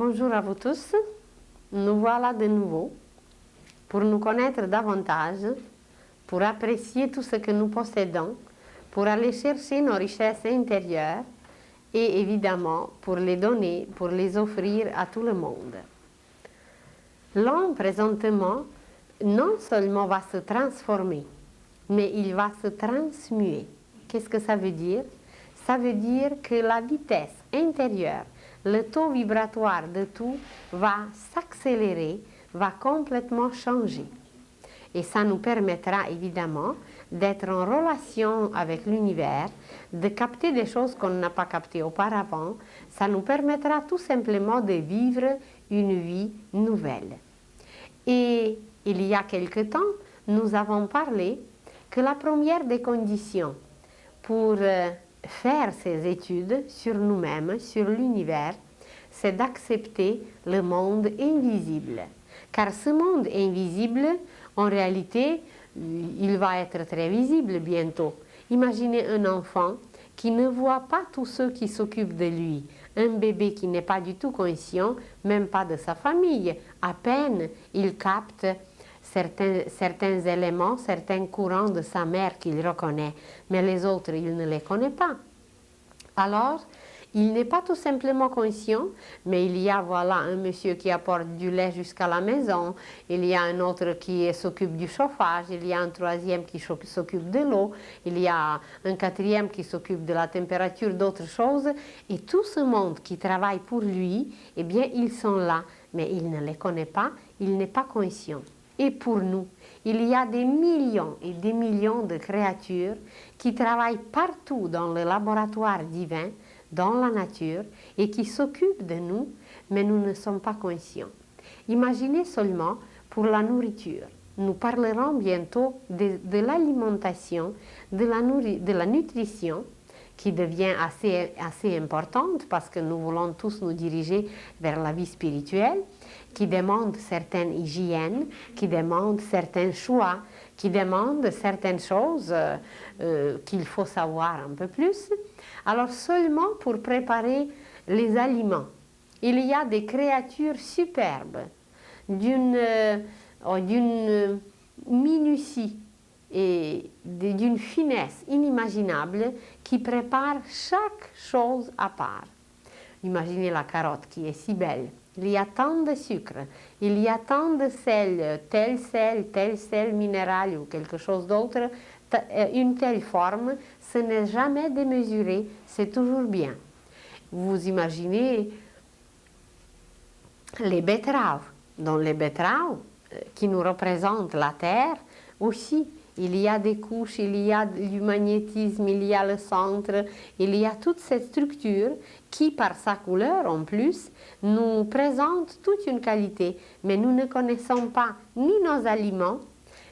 Bonjour à vous tous, nous voilà de nouveau pour nous connaître davantage, pour apprécier tout ce que nous possédons, pour aller chercher nos richesses intérieures et évidemment pour les donner, pour les offrir à tout le monde. L'homme présentement non seulement va se transformer, mais il va se transmuer. Qu'est-ce que ça veut dire? Ça veut dire que la vitesse intérieure, le taux vibratoire de tout va s'accélérer, va complètement changer. Et ça nous permettra évidemment d'être en relation avec l'univers, de capter des choses qu'on n'a pas captées auparavant. Ça nous permettra tout simplement de vivre une vie nouvelle. Et il y a quelque temps, nous avons parlé que la première des conditions pour faire ces études sur nous-mêmes, sur l'univers, c'est d'accepter le monde invisible. Car ce monde invisible, en réalité, il va être très visible bientôt. Imaginez un enfant qui ne voit pas tous ceux qui s'occupent de lui. Un bébé qui n'est pas du tout conscient, même pas de sa famille. À peine il capte certains éléments, certains courants de sa mère qu'il reconnaît, mais les autres, il ne les connaît pas. Alors, il n'est pas tout simplement conscient, mais il y a voilà un monsieur qui apporte du lait jusqu'à la maison, il y a un autre qui s'occupe du chauffage, il y a un troisième qui s'occupe de l'eau, il y a un quatrième qui s'occupe de la température, d'autres choses, et tout ce monde qui travaille pour lui, eh bien, ils sont là, mais il ne les connaît pas, il n'est pas conscient. Et pour nous, il y a des millions et des millions de créatures qui travaillent partout dans le laboratoire divin, dans la nature, et qui s'occupent de nous, mais nous ne sommes pas conscients. Imaginez seulement pour la nourriture. Nous parlerons bientôt de l'alimentation, de la nutrition, qui devient assez importante parce que nous voulons tous nous diriger vers la vie spirituelle, qui demande certaines hygiènes, qui demande certains choix, qui demande certaines choses qu'il faut savoir un peu plus. Alors seulement pour préparer les aliments, il y a des créatures superbes, d'une minutie et d'une finesse inimaginable qui préparent chaque chose à part. Imaginez la carotte qui est si belle. Il y a tant de sucre, il y a tant de sel, tel sel minéral ou quelque chose d'autre, une telle forme, ce n'est jamais démesuré, c'est toujours bien. Vous imaginez les betteraves. Dans les betteraves, qui nous représentent la Terre, aussi, il y a des couches, il y a du magnétisme, il y a le centre, il y a toute cette structure qui, par sa couleur en plus, nous présente toute une qualité. Mais nous ne connaissons pas ni nos aliments,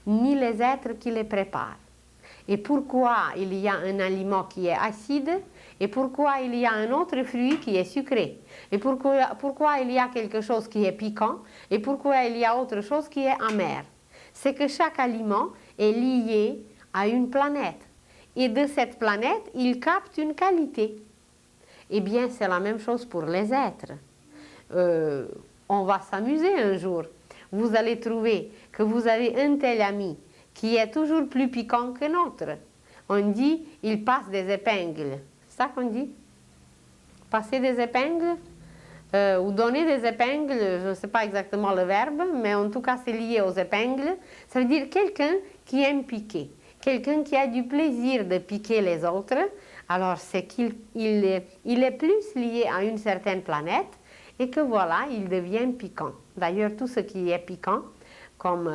ni les êtres qui les préparent. Et pourquoi il y a un aliment qui est acide, et pourquoi il y a un autre fruit qui est sucré, et pourquoi il y a quelque chose qui est piquant, et pourquoi il y a autre chose qui est amer. C'est que chaque aliment est lié à une planète. Et de cette planète, il capte une qualité. Eh bien, c'est la même chose pour les êtres. On va s'amuser un jour. Vous allez trouver que vous avez un tel ami qui est toujours plus piquant que l'autre. On dit, il passe des épingles. C'est ça qu'on dit? Passer des épingles ou donner des épingles, je ne sais pas exactement le verbe, mais en tout cas c'est lié aux épingles. Ça veut dire quelqu'un qui aime piquer, quelqu'un qui a du plaisir de piquer les autres. Alors c'est qu'il est plus lié à une certaine planète et que voilà, il devient piquant. D'ailleurs, tout ce qui est piquant, comme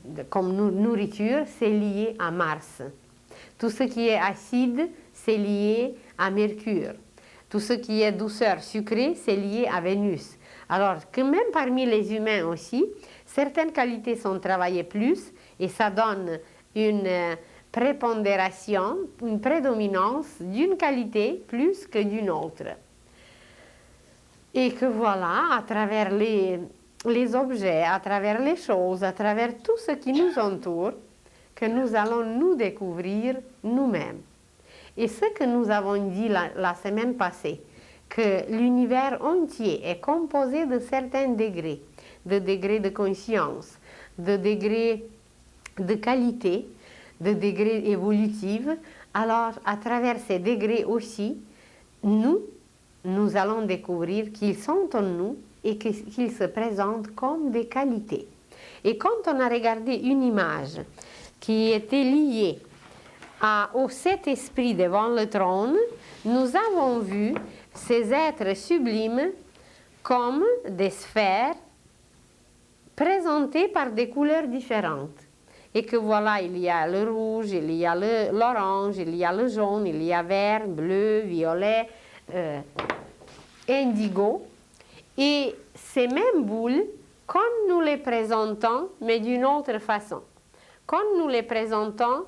nourriture, c'est lié à Mars. Tout ce qui est acide, c'est lié à Mercure. Tout ce qui est douceur sucrée, c'est lié à Vénus. Alors que même parmi les humains aussi, certaines qualités sont travaillées plus et ça donne une prépondération, une prédominance d'une qualité plus que d'une autre. Et que voilà, à travers les objets, à travers les choses, à travers tout ce qui nous entoure, que nous allons nous découvrir nous-mêmes. Et ce que nous avons dit la semaine passée, que l'univers entier est composé de certains degrés de conscience, de degrés de qualité, de degrés évolutifs, alors à travers ces degrés aussi, nous allons découvrir qu'ils sont en nous et qu'ils se présentent comme des qualités. Et quand on a regardé une image qui était liée aux 7 esprits devant le trône, nous avons vu ces êtres sublimes comme des sphères présentées par des couleurs différentes. Et que voilà, il y a le rouge, il y a l'orange, il y a le jaune, il y a vert, bleu, violet, indigo. Et ces mêmes boules, quand nous les présentons, mais d'une autre façon, quand nous les présentons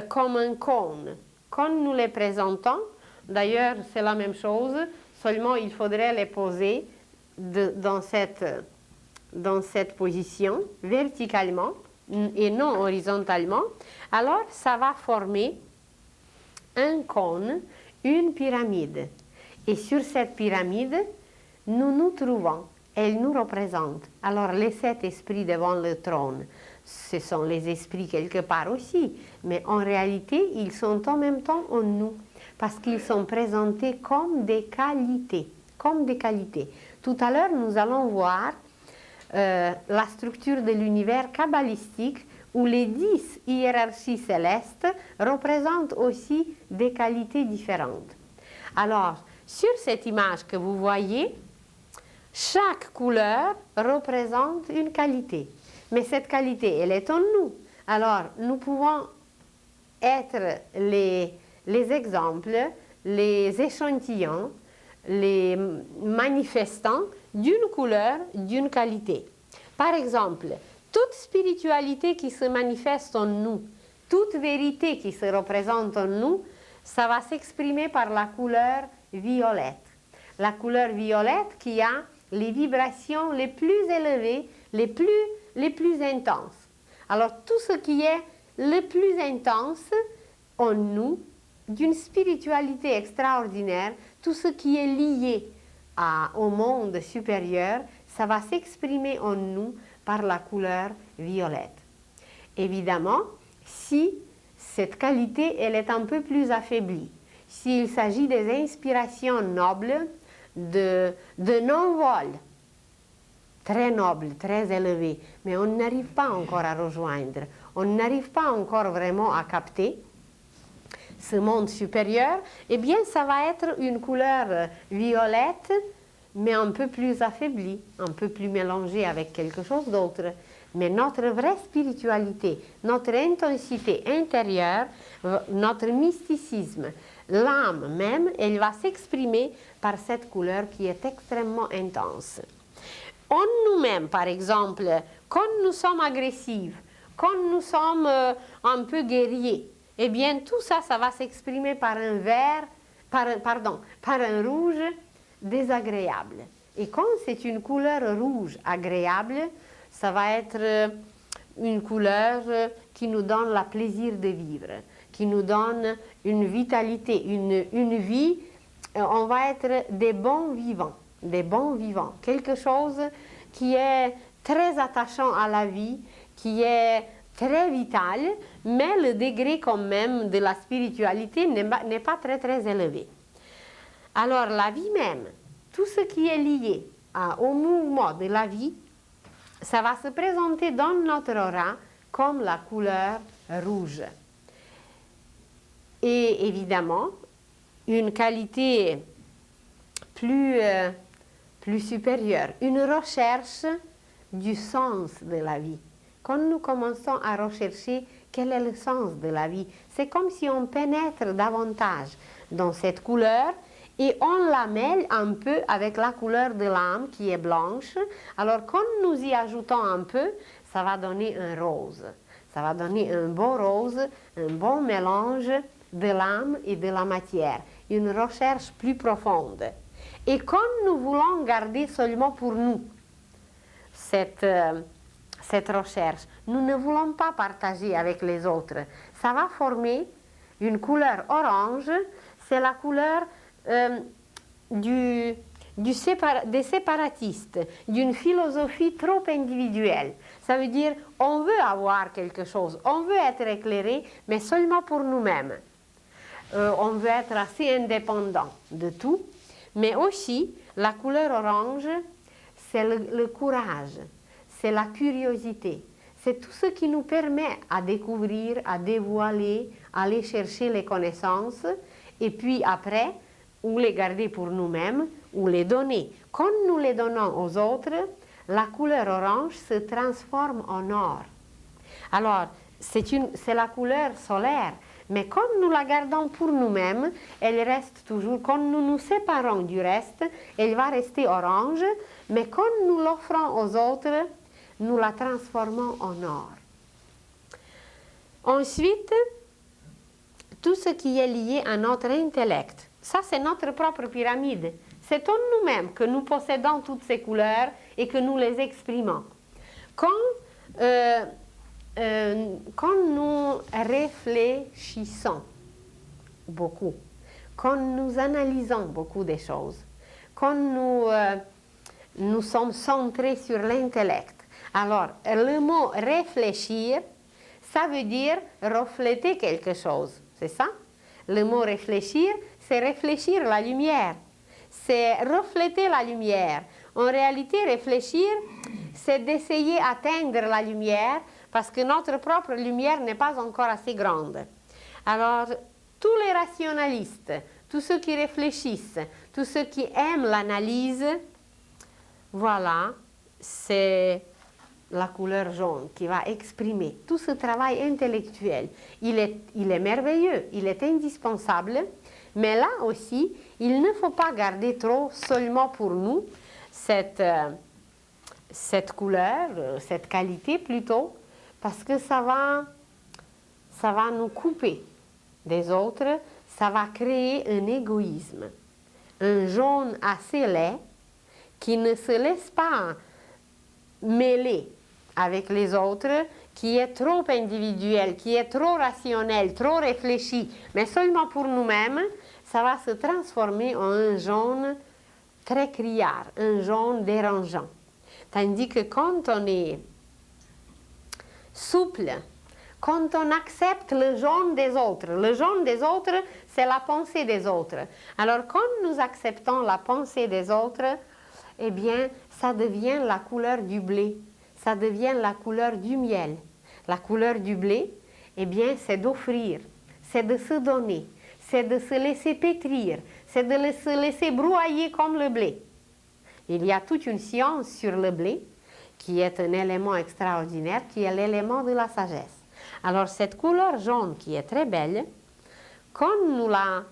comme un cône, quand nous les présentons, d'ailleurs c'est la même chose, seulement il faudrait les poser dans cette position, verticalement et non horizontalement, alors ça va former un cône, une pyramide. Et sur cette pyramide, nous nous trouvons, elle nous représente. Alors les 7 esprits devant le trône, ce sont les esprits quelque part aussi, mais en réalité, ils sont en même temps en nous, parce qu'ils sont présentés comme des qualités, Tout à l'heure, nous allons voir la structure de l'univers kabbalistique où les 10 hiérarchies célestes représentent aussi des qualités différentes. Alors, sur cette image que vous voyez, chaque couleur représente une qualité. Mais cette qualité, elle est en nous. Alors, nous pouvons être les exemples, les échantillons, les manifestants d'une couleur, d'une qualité. Par exemple, toute spiritualité qui se manifeste en nous, toute vérité qui se représente en nous, ça va s'exprimer par la couleur violette. La couleur violette qui a les vibrations les plus élevées, les plus intenses. Alors tout ce qui est le plus intense en nous, d'une spiritualité extraordinaire, tout ce qui est lié au monde supérieur, ça va s'exprimer en nous par la couleur violette. Évidemment, si cette qualité elle est un peu plus affaiblie, s'il s'agit des inspirations nobles, de non-vol, très nobles, très élevés, mais on n'arrive pas encore à rejoindre, on n'arrive pas encore vraiment à capter ce monde supérieur, eh bien ça va être une couleur violette, mais un peu plus affaiblie, un peu plus mélangée avec quelque chose d'autre. Mais notre vraie spiritualité, notre intensité intérieure, notre mysticisme, l'âme même, elle va s'exprimer par cette couleur qui est extrêmement intense. En nous-mêmes, par exemple, quand nous sommes agressifs, quand nous sommes un peu guerriers, eh bien tout ça, ça va s'exprimer par par un rouge désagréable. Et quand c'est une couleur rouge agréable, ça va être une couleur qui nous donne le plaisir de vivre, qui nous donne une vitalité, une vie. On va être des bons vivants, quelque chose qui est très attachant à la vie, qui est très vital, mais le degré quand même de la spiritualité n'est pas très très élevé. Alors la vie même, tout ce qui est lié au mouvement de la vie, ça va se présenter dans notre aura comme la couleur rouge. Et évidemment, une qualité plus supérieure, une recherche du sens de la vie. Quand nous commençons à rechercher quel est le sens de la vie, c'est comme si on pénètre davantage dans cette couleur et on la mêle un peu avec la couleur de l'âme qui est blanche. Alors quand nous y ajoutons un peu, ça va donner un rose. Ça va donner un beau rose, un bon mélange de l'âme et de la matière. Une recherche plus profonde. Et quand nous voulons garder seulement pour nous cette recherche, nous ne voulons pas partager avec les autres. Ça va former une couleur orange, c'est la couleur des séparatistes, d'une philosophie trop individuelle. Ça veut dire on veut avoir quelque chose, on veut être éclairé, mais seulement pour nous-mêmes. On veut être assez indépendant de tout, mais aussi la couleur orange, c'est le courage, c'est la curiosité, c'est tout ce qui nous permet à découvrir, à dévoiler, à aller chercher les connaissances, et puis après, ou les garder pour nous-mêmes, ou les donner. Quand nous les donnons aux autres, la couleur orange se transforme en or. Alors, c'est la couleur solaire, mais quand nous la gardons pour nous-mêmes, elle reste toujours, quand nous nous séparons du reste, elle va rester orange, mais quand nous l'offrons aux autres, nous la transformons en or. Ensuite, tout ce qui est lié à notre intellect. Ça, c'est notre propre pyramide. C'est en nous-mêmes que nous possédons toutes ces couleurs et que nous les exprimons. Quand nous réfléchissons beaucoup, quand nous analysons beaucoup de choses, quand nous sommes centrés sur l'intellect, alors le mot réfléchir, ça veut dire refléter quelque chose, c'est ça? Le mot réfléchir, c'est réfléchir la lumière, c'est refléter la lumière. En réalité, réfléchir, c'est d'essayer d'atteindre la lumière parce que notre propre lumière n'est pas encore assez grande. Alors, tous les rationalistes, tous ceux qui réfléchissent, tous ceux qui aiment l'analyse, voilà, c'est la couleur jaune qui va exprimer tout ce travail intellectuel. Il est merveilleux, il est indispensable, mais là aussi, il ne faut pas garder trop seulement pour nous cette couleur, cette qualité plutôt, parce que ça va nous couper des autres, ça va créer un égoïsme, un jaune assez laid qui ne se laisse pas mêler avec les autres, qui est trop individuel, qui est trop rationnel, trop réfléchi, mais seulement pour nous-mêmes, ça va se transformer en un jaune très criard, un jaune dérangeant. Tandis que quand on est souple, quand on accepte le jaune des autres, c'est la pensée des autres. Alors quand nous acceptons la pensée des autres, eh bien, ça devient la couleur du blé, ça devient la couleur du miel. La couleur du blé, eh bien, c'est d'offrir, c'est de se donner, c'est de se laisser pétrir, c'est de se laisser broyer comme le blé. Il y a toute une science sur le blé, qui est un élément extraordinaire, qui est l'élément de la sagesse. Alors, cette couleur jaune qui est très belle, quand nous la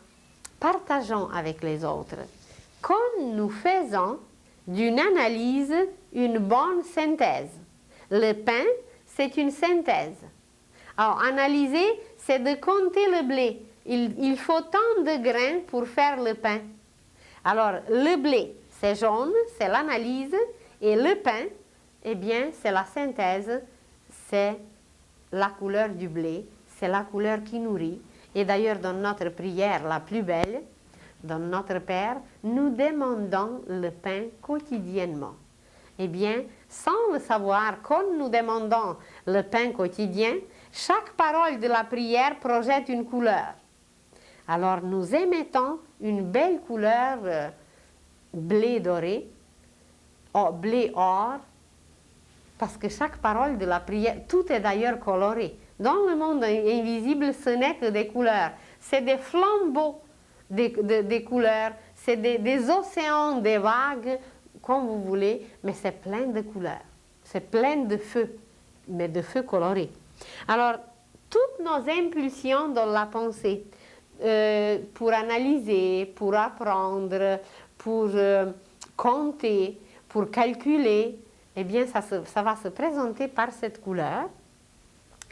partageons avec les autres, quand nous faisons d'une analyse une bonne synthèse. Le pain, c'est une synthèse. Alors, analyser, c'est de compter le blé. Il faut tant de grains pour faire le pain. Alors, le blé, c'est jaune, c'est l'analyse, et le pain, eh bien, c'est la synthèse, c'est la couleur du blé, c'est la couleur qui nourrit. Et d'ailleurs, dans notre prière la plus belle, dans notre Père, nous demandons le pain quotidiennement. Eh bien, sans le savoir, quand nous demandons le pain quotidien, chaque parole de la prière projette une couleur. Alors, nous émettons une belle couleur blé doré, blé or, parce que chaque parole de la prière, tout est d'ailleurs coloré. Dans le monde invisible, ce n'est que des couleurs. C'est des flambeaux des couleurs, c'est des océans, des vagues, comme vous voulez, mais c'est plein de couleurs. C'est plein de feux, mais de feux colorés. Alors, toutes nos impulsions dans la pensée, pour analyser, pour apprendre, pour compter, pour calculer, eh bien, ça va se présenter par cette couleur.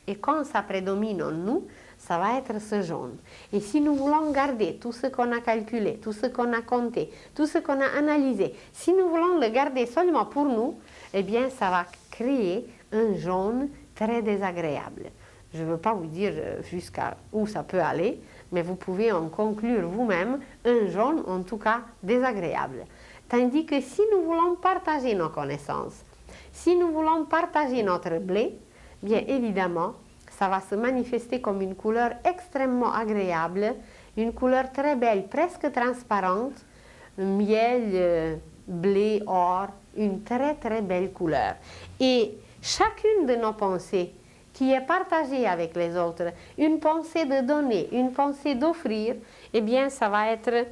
Et quand ça prédomine en nous, ça va être ce jaune. Et si nous voulons garder tout ce qu'on a calculé, tout ce qu'on a compté, tout ce qu'on a analysé, si nous voulons le garder seulement pour nous, eh bien, ça va créer un jaune très désagréable. Je ne veux pas vous dire jusqu'à où ça peut aller, mais vous pouvez en conclure vous-même un jaune en tout cas désagréable. Tandis que si nous voulons partager nos connaissances, si nous voulons partager notre blé, bien évidemment, ça va se manifester comme une couleur extrêmement agréable, une couleur très belle, presque transparente, miel, blé, or, une très très belle couleur. Et chacune de nos pensées qui est partagée avec les autres, une pensée de donner, une pensée d'offrir, eh bien ça va être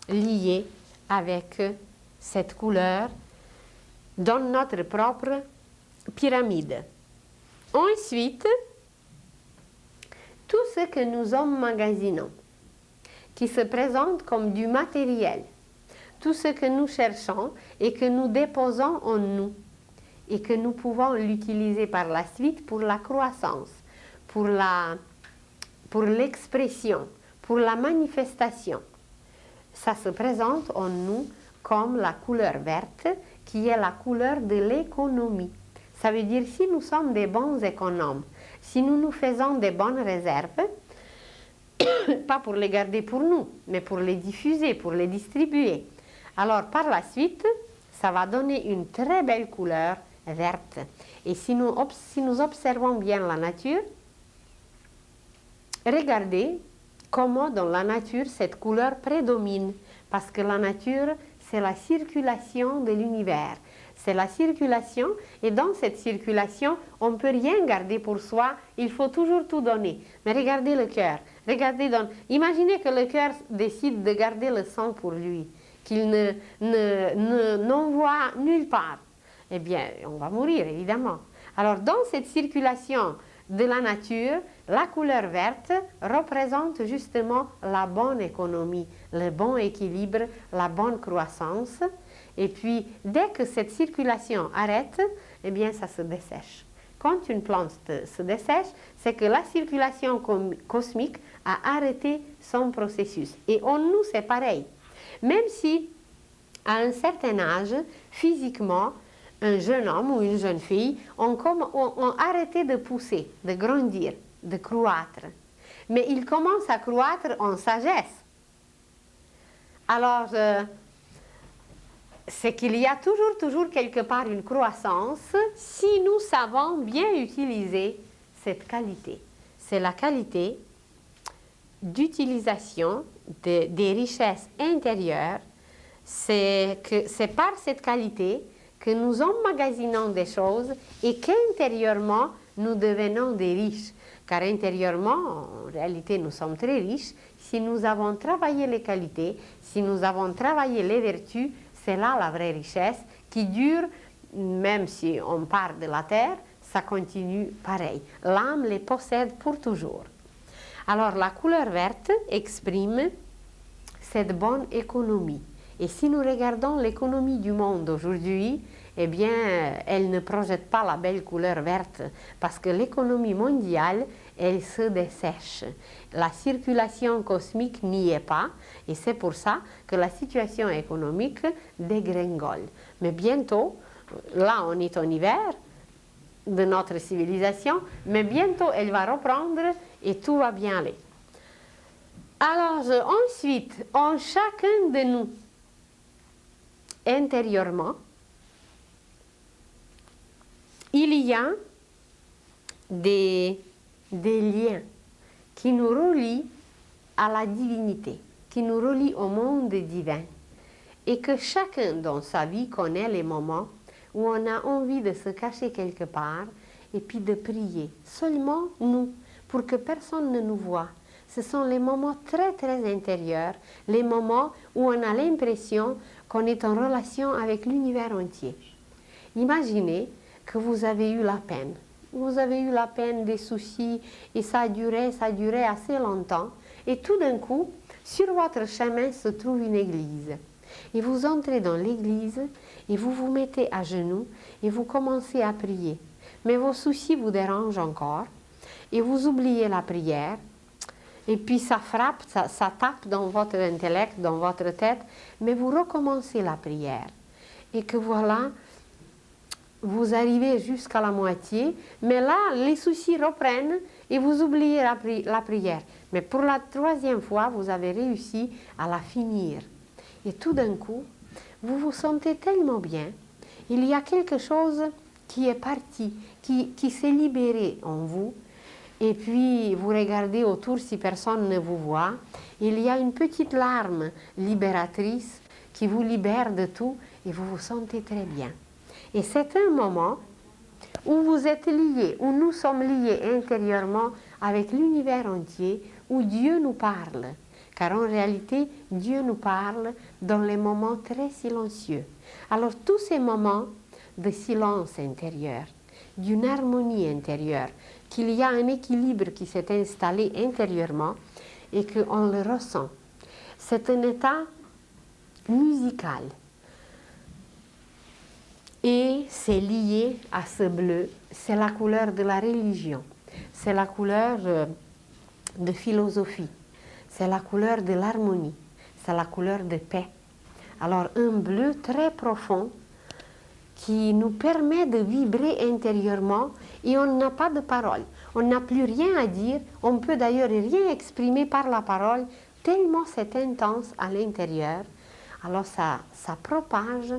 lié avec cette couleur dans notre propre pyramide. Ensuite, tout ce que nous emmagasinons, qui se présente comme du matériel, tout ce que nous cherchons et que nous déposons en nous et que nous pouvons l'utiliser par la suite pour la croissance, pour l'expression, pour la manifestation. Ça se présente en nous comme la couleur verte qui est la couleur de l'économie. Ça veut dire si nous sommes des bons économes, si nous nous faisons des bonnes réserves, pas pour les garder pour nous, mais pour les diffuser, pour les distribuer. Alors par la suite, ça va donner une très belle couleur verte. Et si nous observons bien la nature, regardez comment dans la nature cette couleur prédomine. Parce que la nature, c'est la circulation de l'univers. C'est la circulation, et dans cette circulation, on ne peut rien garder pour soi, il faut toujours tout donner. Mais regardez le cœur, imaginez que le cœur décide de garder le sang pour lui, qu'il n'envoie nulle part. Eh bien, on va mourir, évidemment. Alors, dans cette circulation de la nature, la couleur verte représente justement la bonne économie, le bon équilibre, la bonne croissance. Et puis, dès que cette circulation arrête, eh bien, ça se dessèche. Quand une plante se dessèche, c'est que la circulation cosmique a arrêté son processus. Et en nous, c'est pareil. Même si, à un certain âge, physiquement, un jeune homme ou une jeune fille ont arrêté de pousser, de grandir, de croître. Mais ils commencent à croître en sagesse. Alors, c'est qu'il y a toujours quelque part une croissance si nous savons bien utiliser cette qualité. C'est la qualité d'utilisation des richesses intérieures. C'est par cette qualité que nous emmagasinons des choses et qu'intérieurement, nous devenons des riches. Car intérieurement, en réalité, nous sommes très riches. Si nous avons travaillé les qualités, si nous avons travaillé les vertus, c'est là la vraie richesse qui dure, même si on part de la terre, ça continue pareil. L'âme les possède pour toujours. Alors, la couleur verte exprime cette bonne économie. Et si nous regardons l'économie du monde aujourd'hui, eh bien, elle ne projette pas la belle couleur verte parce que l'économie mondiale, elle se dessèche. La circulation cosmique n'y est pas et c'est pour ça que la situation économique dégringole. Mais bientôt, là on est en hiver de notre civilisation, mais bientôt elle va reprendre et tout va bien aller. Alors ensuite, en chacun de nous, intérieurement, il y a des liens qui nous relient à la divinité, qui nous relient au monde divin. Et que chacun dans sa vie connaît les moments où on a envie de se cacher quelque part et puis de prier. Seulement nous, pour que personne ne nous voie. Ce sont les moments très très intérieurs, les moments où on a l'impression qu'on est en relation avec l'univers entier. Imaginez que vous avez eu la peine. Vous avez eu la peine, des soucis, et ça a duré assez longtemps. Et tout d'un coup, sur votre chemin se trouve une église. Et vous entrez dans l'église et vous vous mettez à genoux et vous commencez à prier. Mais vos soucis vous dérangent encore et vous oubliez la prière. Et puis ça frappe, ça tape dans votre intellect, dans votre tête, mais vous recommencez la prière. Et que voilà, vous arrivez jusqu'à la moitié, mais là, les soucis reprennent et vous oubliez la prière. Mais pour la troisième fois, vous avez réussi à la finir. Et tout d'un coup, vous vous sentez tellement bien. Il y a quelque chose qui est parti, qui s'est libéré en vous. Et puis, vous regardez autour si personne ne vous voit. Il y a une petite larme libératrice qui vous libère de tout et vous vous sentez très bien. Et c'est un moment où vous êtes liés, où nous sommes liés intérieurement avec l'univers entier, où Dieu nous parle. Car en réalité, Dieu nous parle dans les moments très silencieux. Alors tous ces moments de silence intérieur, d'une harmonie intérieure, qu'il y a un équilibre qui s'est installé intérieurement et qu'on le ressent. C'est un état musical. Et c'est lié à ce bleu, c'est la couleur de la religion, c'est la couleur de philosophie, c'est la couleur de l'harmonie, c'est la couleur de paix. Alors un bleu très profond qui nous permet de vibrer intérieurement et on n'a pas de parole, on n'a plus rien à dire, on peut d'ailleurs rien exprimer par la parole, tellement c'est intense à l'intérieur. Alors ça propage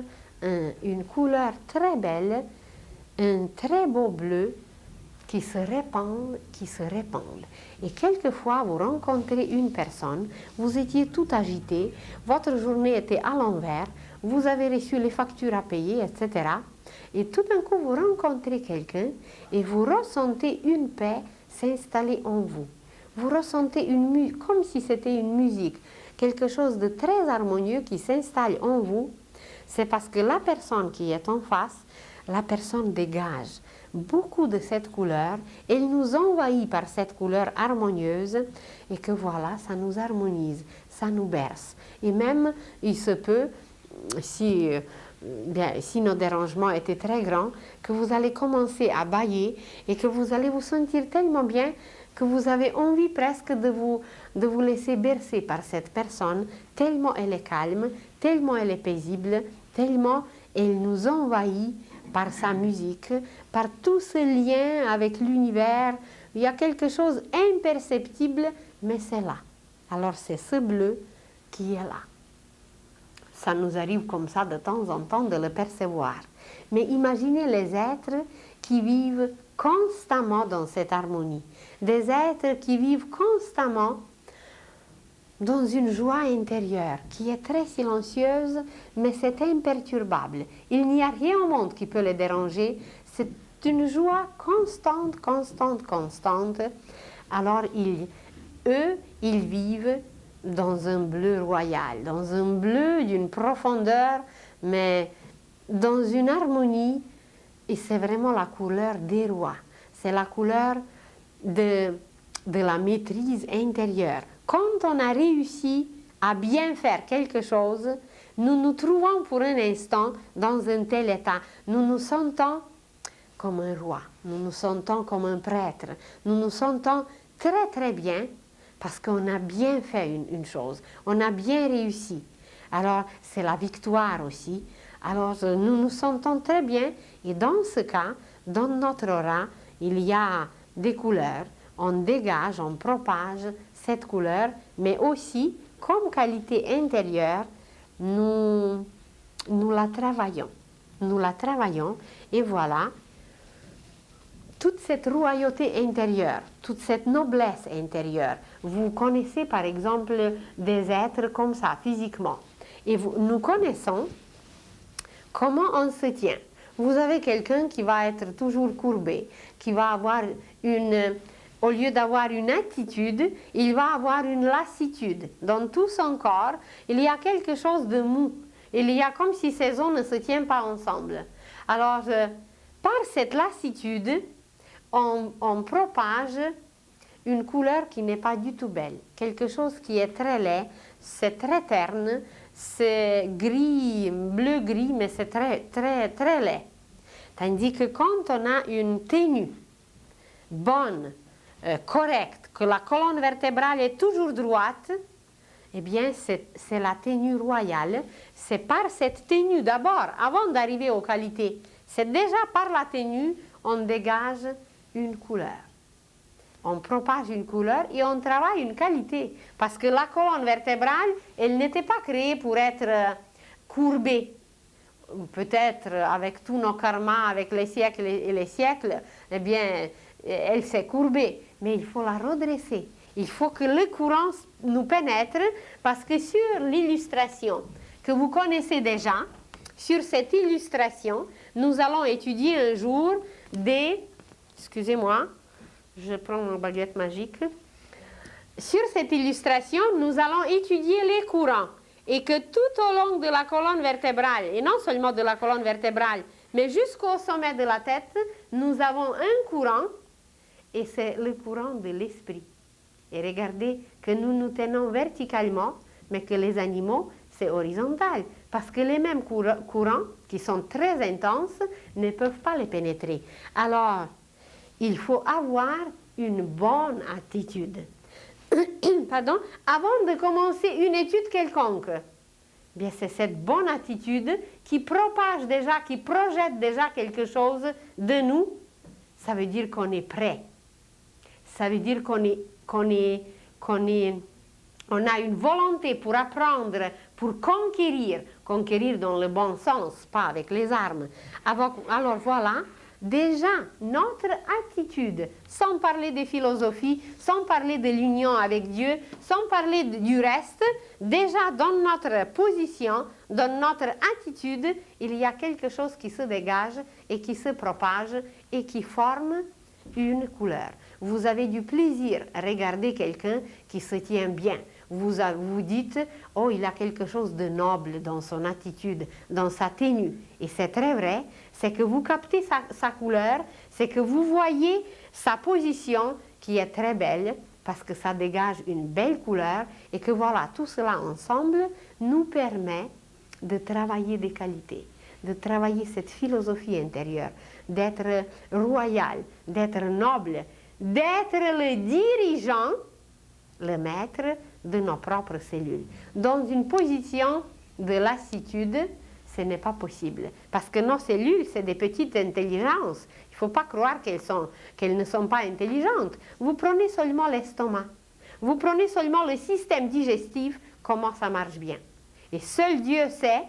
une couleur très belle, un très beau bleu qui se répand, qui se répand. Et quelquefois, vous rencontrez une personne, vous étiez tout agité, votre journée était à l'envers, vous avez reçu les factures à payer, etc. Et tout d'un coup, vous rencontrez quelqu'un et vous ressentez une paix s'installer en vous. Vous ressentez comme si c'était une musique, quelque chose de très harmonieux qui s'installe en vous. C'est parce que la personne qui est en face, la personne dégage beaucoup de cette couleur, elle nous envahit par cette couleur harmonieuse et que voilà, ça nous harmonise, ça nous berce. Et même, il se peut, si nos dérangements étaient très grands, que vous allez commencer à bâiller et que vous allez vous sentir tellement bien que vous avez envie presque de vous laisser bercer par cette personne, tellement elle est calme, tellement elle est paisible, tellement elle nous envahit par sa musique, par tout ce lien avec l'univers. Il y a quelque chose d'imperceptible, mais c'est là. Alors c'est ce bleu qui est là. Ça nous arrive comme ça de temps en temps de le percevoir. Mais imaginez les êtres qui vivent constamment dans cette harmonie. Des êtres qui vivent constamment dans une joie intérieure qui est très silencieuse, mais c'est imperturbable. Il n'y a rien au monde qui peut les déranger. C'est une joie constante, constante, constante. Alors, eux, ils vivent dans un bleu royal, dans un bleu d'une profondeur, mais dans une harmonie. Et c'est vraiment la couleur des rois. C'est la couleur de la maîtrise intérieure. Quand on a réussi à bien faire quelque chose, nous nous trouvons pour un instant dans un tel état. Nous nous sentons comme un roi, nous nous sentons comme un prêtre, nous nous sentons très très bien parce qu'on a bien fait une chose, on a bien réussi. Alors c'est la victoire aussi. Alors nous nous sentons très bien et dans ce cas, dans notre aura, il y a des couleurs, on dégage, on propage cette couleur, mais aussi, comme qualité intérieure, nous la travaillons. Nous la travaillons et voilà, toute cette royauté intérieure, toute cette noblesse intérieure. Vous connaissez par exemple des êtres comme ça, physiquement. Et nous connaissons comment on se tient. Vous avez quelqu'un qui va être toujours courbé, qui va avoir au lieu d'avoir une attitude, il va avoir une lassitude. Dans tout son corps, il y a quelque chose de mou. Il y a comme si ces os ne se tiennent pas ensemble. Alors, par cette lassitude, on propage une couleur qui n'est pas du tout belle. Quelque chose qui est très laid, c'est très terne, c'est gris, bleu-gris, mais c'est très, très, très laid. Tandis que quand on a une tenue bonne, correcte, que la colonne vertébrale est toujours droite, eh bien c'est la tenue royale. C'est par cette tenue d'abord, avant d'arriver aux qualités, C'est déjà par la tenue, on dégage une couleur. On propage une couleur et on travaille une qualité. Parce que la colonne vertébrale, elle n'était pas créée pour être courbée. Peut-être avec tous nos karmas, avec les siècles et les siècles, eh bien, elle s'est courbée. Mais il faut la redresser. Il faut que le courant nous pénètre parce que sur l'illustration que vous connaissez déjà, sur cette illustration, nous allons étudier un jour excusez-moi, je prends ma baguette magique. Sur cette illustration, nous allons étudier les courants et que tout au long de la colonne vertébrale, et non seulement de la colonne vertébrale, mais jusqu'au sommet de la tête, nous avons un courant et c'est le courant de l'esprit. Et regardez que nous nous tenons verticalement, mais que les animaux, c'est horizontal. Parce que les mêmes courants, qui sont très intenses, ne peuvent pas les pénétrer. Alors, il faut avoir une bonne attitude. Pardon, avant de commencer une étude quelconque. Bien, c'est cette bonne attitude qui propage déjà, qui projette déjà quelque chose de nous. Ça veut dire qu'on est prêt. Ça veut dire qu'on a une volonté pour apprendre, pour conquérir dans le bon sens, pas avec les armes. Alors voilà, déjà notre attitude, sans parler de philosophie, sans parler de l'union avec Dieu, sans parler du reste, déjà dans notre position, dans notre attitude, il y a quelque chose qui se dégage et qui se propage et qui forme une couleur. Vous avez du plaisir à regarder quelqu'un qui se tient bien. Vous vous dites, oh, il a quelque chose de noble dans son attitude, dans sa tenue. Et c'est très vrai, c'est que vous captez sa couleur, c'est que vous voyez sa position qui est très belle, parce que ça dégage une belle couleur, et que voilà, tout cela ensemble nous permet de travailler des qualités, de travailler cette philosophie intérieure, d'être royal, d'être noble, d'être le dirigeant, le maître de nos propres cellules. Dans une position de lassitude, ce n'est pas possible. Parce que nos cellules, c'est des petites intelligences. Il ne faut pas croire qu'elles ne sont pas intelligentes. Vous prenez seulement l'estomac. Vous prenez seulement le système digestif, comment ça marche bien. Et seul Dieu sait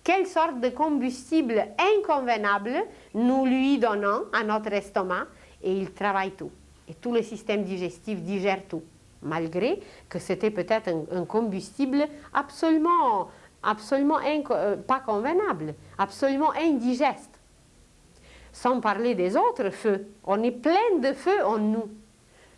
quelle sorte de combustible inconvenable nous lui donnons à notre estomac, et il travaille tout. Et tout le système digestif digère tout, malgré que c'était peut-être un combustible absolument pas convenable, absolument indigeste. Sans parler des autres feux. On est plein de feux en nous.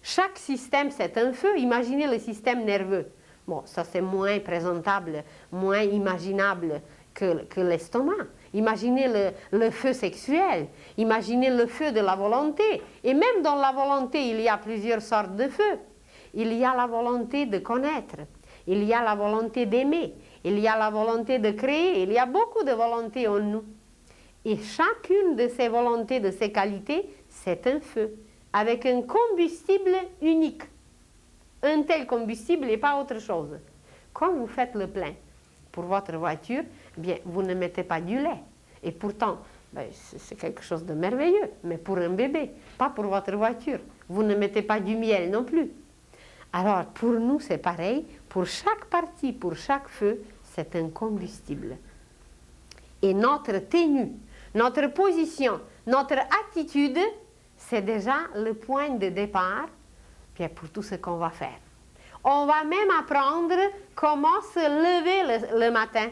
Chaque système, c'est un feu. Imaginez le système nerveux. Bon, ça c'est moins présentable, moins imaginable que l'estomac. Imaginez le feu sexuel, imaginez le feu de la volonté. Et même dans la volonté, il y a plusieurs sortes de feux. Il y a la volonté de connaître, il y a la volonté d'aimer, il y a la volonté de créer, il y a beaucoup de volontés en nous. Et chacune de ces volontés, de ces qualités, c'est un feu, avec un combustible unique. Un tel combustible et pas autre chose. Quand vous faites le plein pour votre voiture, bien, vous ne mettez pas du lait. Et pourtant, ben, c'est quelque chose de merveilleux, mais pour un bébé, pas pour votre voiture. Vous ne mettez pas du miel non plus. Alors, pour nous, c'est pareil. Pour chaque partie, pour chaque feu, c'est un combustible. Et notre tenue, notre position, notre attitude, c'est déjà le point de départ bien, pour tout ce qu'on va faire. On va même apprendre comment se lever le matin.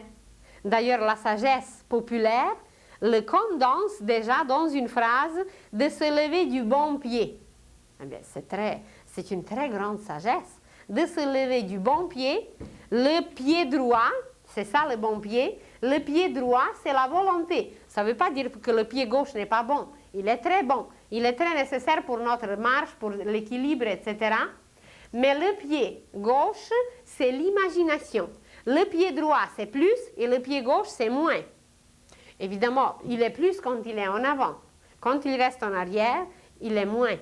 D'ailleurs, la sagesse populaire le condense déjà dans une phrase de se lever du bon pied. Eh bien, c'est une très grande sagesse de se lever du bon pied. Le pied droit, c'est ça le bon pied. Le pied droit, c'est la volonté. Ça ne veut pas dire que le pied gauche n'est pas bon. Il est très bon. Il est très nécessaire pour notre marche, pour l'équilibre, etc. Mais le pied gauche, c'est l'imagination. Le pied droit, c'est plus, et le pied gauche, c'est moins. Évidemment, il est plus quand il est en avant. Quand il reste en arrière, il est moins.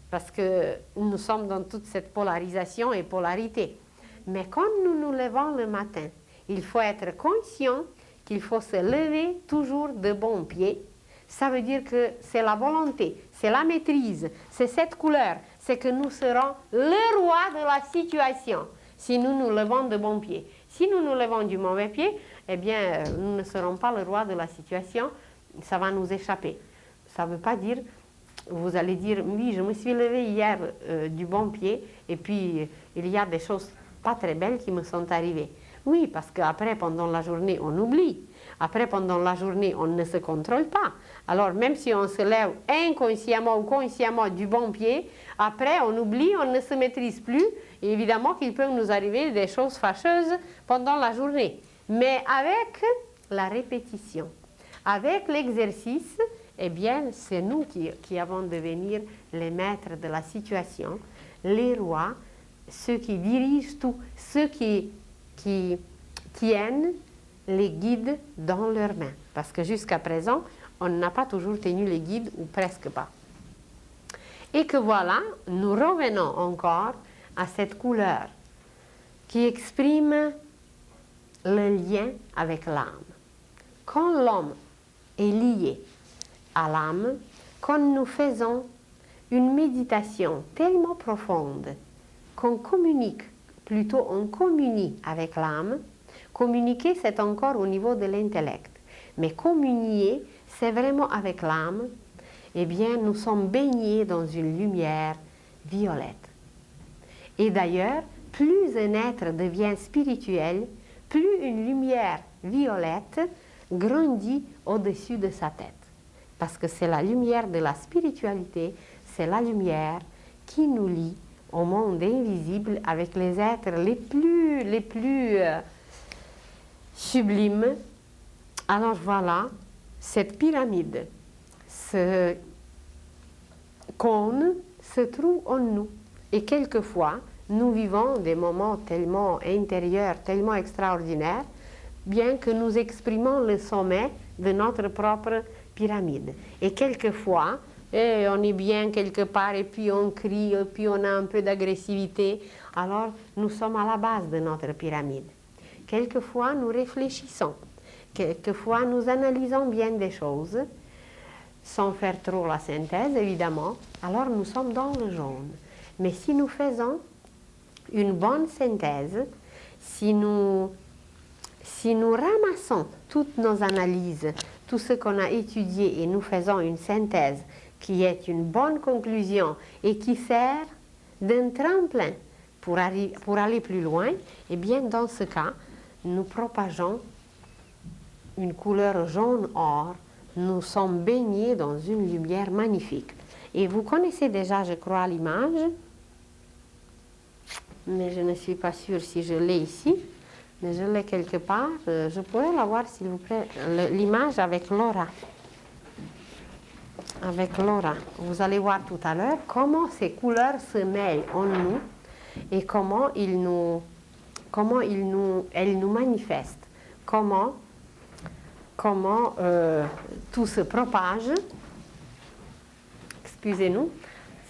Parce que nous sommes dans toute cette polarisation et polarité. Mais quand nous nous levons le matin, il faut être conscient qu'il faut se lever toujours de bon pied. ça veut dire que c'est la volonté, c'est la maîtrise, c'est cette couleur, c'est que nous serons le roi de la situation si nous nous levons de bon pied. Si nous nous levons du mauvais pied, eh bien, nous ne serons pas le roi de la situation, ça va nous échapper. Ça ne veut pas dire, vous allez dire, oui, je me suis levé hier du bon pied, et puis il y a des choses pas très belles qui me sont arrivées. Oui, parce qu'après, pendant la journée, on oublie. Après, pendant la journée, on ne se contrôle pas. Alors, même si on se lève inconsciemment ou consciemment du bon pied, après, on oublie, on ne se maîtrise plus. Et évidemment qu'il peut nous arriver des choses fâcheuses pendant la journée. Mais avec la répétition, avec l'exercice, eh bien, c'est nous qui avons devenir les maîtres de la situation, les rois, ceux qui dirigent tout, ceux qui tiennent les guides dans leurs mains. Parce que jusqu'à présent, on n'a pas toujours tenu les guides, ou presque pas. Et que voilà, nous revenons encore à cette couleur qui exprime le lien avec l'âme. Quand l'homme est lié à l'âme, quand nous faisons une méditation tellement profonde qu'on communique, plutôt on communie avec l'âme. Communiquer, c'est encore au niveau de l'intellect. Mais communier, c'est vraiment avec l'âme. Eh bien, nous sommes baignés dans une lumière violette. Et d'ailleurs, plus un être devient spirituel, plus une lumière violette grandit au-dessus de sa tête. Parce que c'est la lumière de la spiritualité, c'est la lumière qui nous lie au monde invisible avec les êtres les plus sublimes. Alors voilà, cette pyramide, ce cône se trouve en nous. Et quelquefois, nous vivons des moments tellement intérieurs, tellement extraordinaires, bien que nous exprimons le sommet de notre propre pyramide. Et quelquefois, on est bien quelque part et puis on crie, et puis on a un peu d'agressivité. Alors, nous sommes à la base de notre pyramide. Quelquefois, nous réfléchissons. Quelquefois, nous analysons bien des choses, sans faire trop la synthèse, évidemment. Alors, nous sommes dans le jaune. Mais si nous faisons une bonne synthèse, si nous ramassons toutes nos analyses, tout ce qu'on a étudié et nous faisons une synthèse qui est une bonne conclusion et qui sert d'un tremplin pour aller plus loin, eh bien dans ce cas, nous propageons une couleur jaune-or, nous sommes baignés dans une lumière magnifique. Et vous connaissez déjà, je crois, l'image, mais je ne suis pas sûre si je l'ai ici, mais je l'ai quelque part. Je pourrais la voir, s'il vous plaît, l'image avec Laura. Avec Laura. Vous allez voir tout à l'heure comment ces couleurs se mêlent en nous et comment elles nous manifestent. Comment tout se propage. Excusez-nous,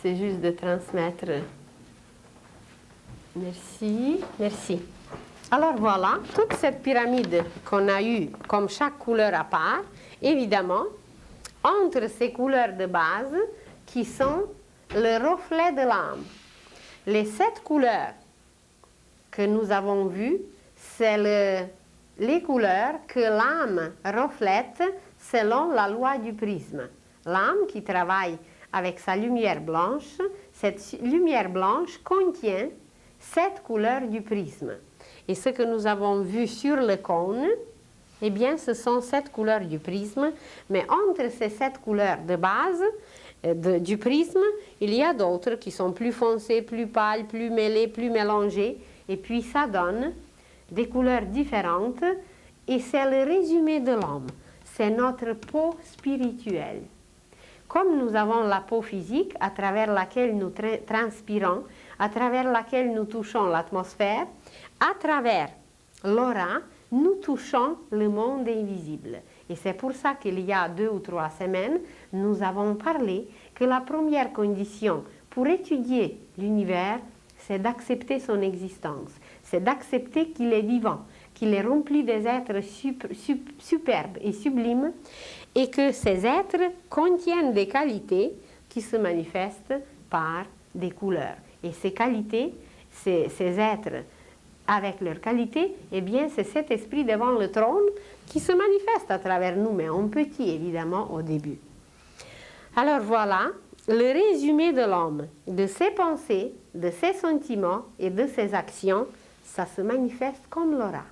c'est juste de transmettre. Merci, merci. Alors voilà, toute cette pyramide qu'on a eue, comme chaque couleur à part, évidemment, entre ces couleurs de base qui sont le reflet de l'âme. Les 7 couleurs que nous avons vues, c'est les couleurs que l'âme reflète selon la loi du prisme. L'âme qui travaille avec sa lumière blanche, cette lumière blanche contient 7 couleurs du prisme. Et ce que nous avons vu sur le cône, eh bien, ce sont 7 couleurs du prisme, mais entre ces 7 couleurs de base du prisme, il y a d'autres qui sont plus foncées, plus pâles, plus mêlées, plus mélangées, et puis ça donne des couleurs différentes, et c'est le résumé de l'homme, c'est notre peau spirituelle. Comme nous avons la peau physique, à travers laquelle nous transpirons, à travers laquelle nous touchons l'atmosphère, à travers l'aura, nous touchons le monde invisible. Et c'est pour ça qu'il y a 2 ou 3 semaines, nous avons parlé que la première condition pour étudier l'univers, c'est d'accepter son existence, c'est d'accepter qu'il est vivant, qu'il est rempli des êtres superbes et sublimes, et que ces êtres contiennent des qualités qui se manifestent par des couleurs. Et ces qualités, ces êtres avec leurs qualités, eh bien c'est cet esprit devant le trône qui se manifeste à travers nous, mais en petit évidemment au début. Alors voilà le résumé de l'homme, de ses pensées, de ses sentiments et de ses actions, ça se manifeste comme l'aura.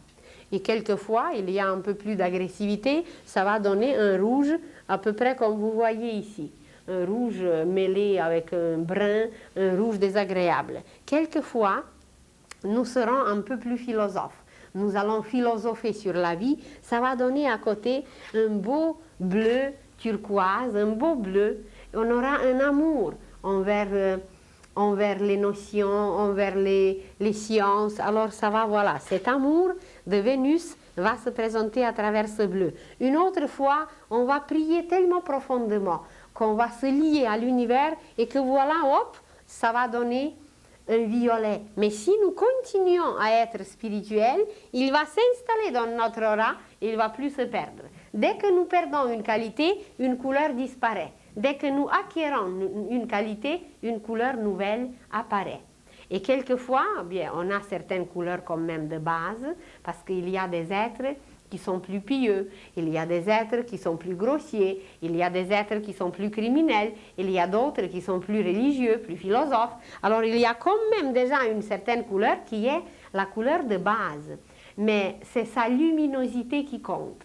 Et quelquefois, il y a un peu plus d'agressivité, ça va donner un rouge à peu près comme vous voyez ici. Un rouge mêlé avec un brun, un rouge désagréable. Quelquefois, nous serons un peu plus philosophes. Nous allons philosopher sur la vie, ça va donner à côté un beau bleu turquoise, un beau bleu. On aura un amour envers les notions, envers les sciences. Alors ça va, voilà, cet amour de Vénus va se présenter à travers ce bleu. Une autre fois, on va prier tellement profondément qu'on va se lier à l'univers et que voilà, hop, ça va donner un violet. Mais si nous continuons à être spirituels, il va s'installer dans notre aura et il ne va plus se perdre. Dès que nous perdons une qualité, une couleur disparaît. Dès que nous acquérons une qualité, une couleur nouvelle apparaît. Et quelquefois, bien, on a certaines couleurs quand même de base, parce qu'il y a des êtres qui sont plus pieux, il y a des êtres qui sont plus grossiers, il y a des êtres qui sont plus criminels, il y a d'autres qui sont plus religieux, plus philosophes. Alors il y a quand même déjà une certaine couleur qui est la couleur de base, mais c'est sa luminosité qui compte.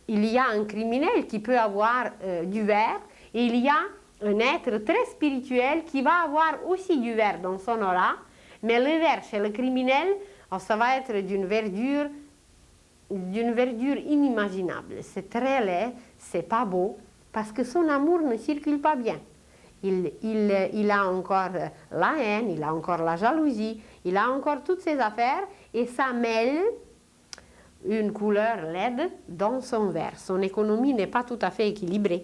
Il y a un criminel qui peut avoir du vert, et il y a un être très spirituel qui va avoir aussi du vert dans son aura, mais le vert chez le criminel, ça va être d'une verdure inimaginable. C'est très laid, c'est pas beau, parce que son amour ne circule pas bien. Il a encore la haine, il a encore la jalousie, il a encore toutes ces affaires, et ça mêle une couleur laide dans son vert. Son économie n'est pas tout à fait équilibrée.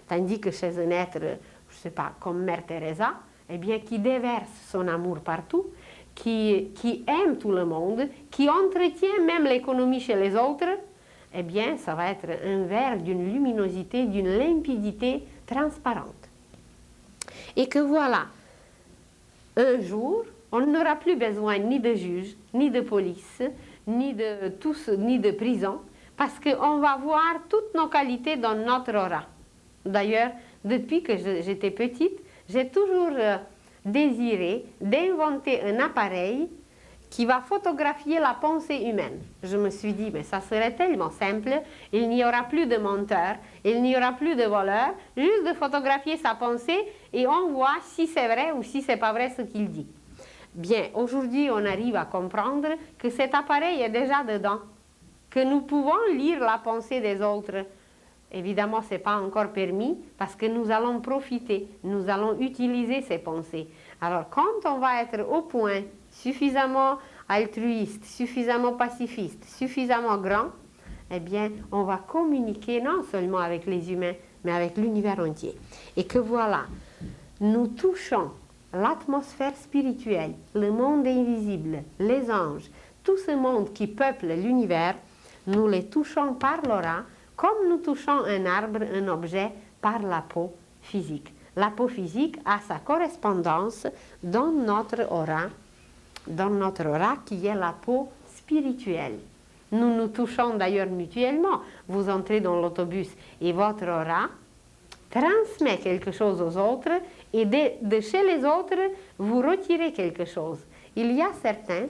Tandis que chez un être, je ne sais pas, comme Mère Teresa, eh bien, qui déverse son amour partout, qui aime tout le monde, qui entretient même l'économie chez les autres, eh bien, ça va être un vert d'une luminosité, d'une limpidité transparente. Et que voilà, un jour, on n'aura plus besoin ni de juge, ni de police, ni de prison, parce qu'on va voir toutes nos qualités dans notre aura. D'ailleurs, depuis que j'étais petite, j'ai toujours désiré d'inventer un appareil qui va photographier la pensée humaine. Je me suis dit, mais ça serait tellement simple, il n'y aura plus de menteurs, il n'y aura plus de voleurs, juste de photographier sa pensée et on voit si c'est vrai ou si c'est pas vrai ce qu'il dit. Bien, aujourd'hui, on arrive à comprendre que cet appareil est déjà dedans, que nous pouvons lire la pensée des autres. Évidemment, ce n'est pas encore permis parce que nous allons profiter, nous allons utiliser ces pensées. Alors, quand on va être au point suffisamment altruiste, suffisamment pacifiste, suffisamment grand, eh bien, on va communiquer non seulement avec les humains, mais avec l'univers entier. Et que voilà, nous touchons l'atmosphère spirituelle, le monde invisible, les anges, tout ce monde qui peuple l'univers, nous les touchons par l'aura, comme nous touchons un arbre, un objet, par la peau physique. La peau physique a sa correspondance dans notre aura qui est la peau spirituelle. Nous nous touchons d'ailleurs mutuellement. Vous entrez dans l'autobus et votre aura transmet quelque chose aux autres et de chez les autres, vous retirez quelque chose. Il y a certains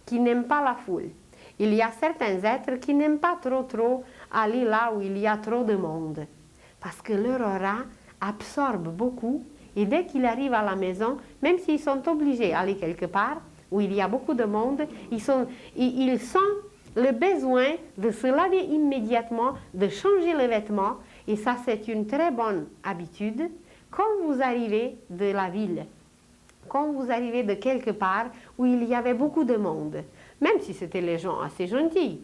qui n'aiment pas la foule. Il y a certains êtres qui n'aiment pas trop aller là où il y a trop de monde. Parce que leur aura absorbe beaucoup et dès qu'ils arrivent à la maison, même s'ils sont obligés d'aller quelque part où il y a beaucoup de monde, ils sentent le besoin de se laver immédiatement, de changer le vêtement. Et ça, c'est une très bonne habitude quand vous arrivez de la ville, quand vous arrivez de quelque part où il y avait beaucoup de monde. Même si c'était les gens assez gentils,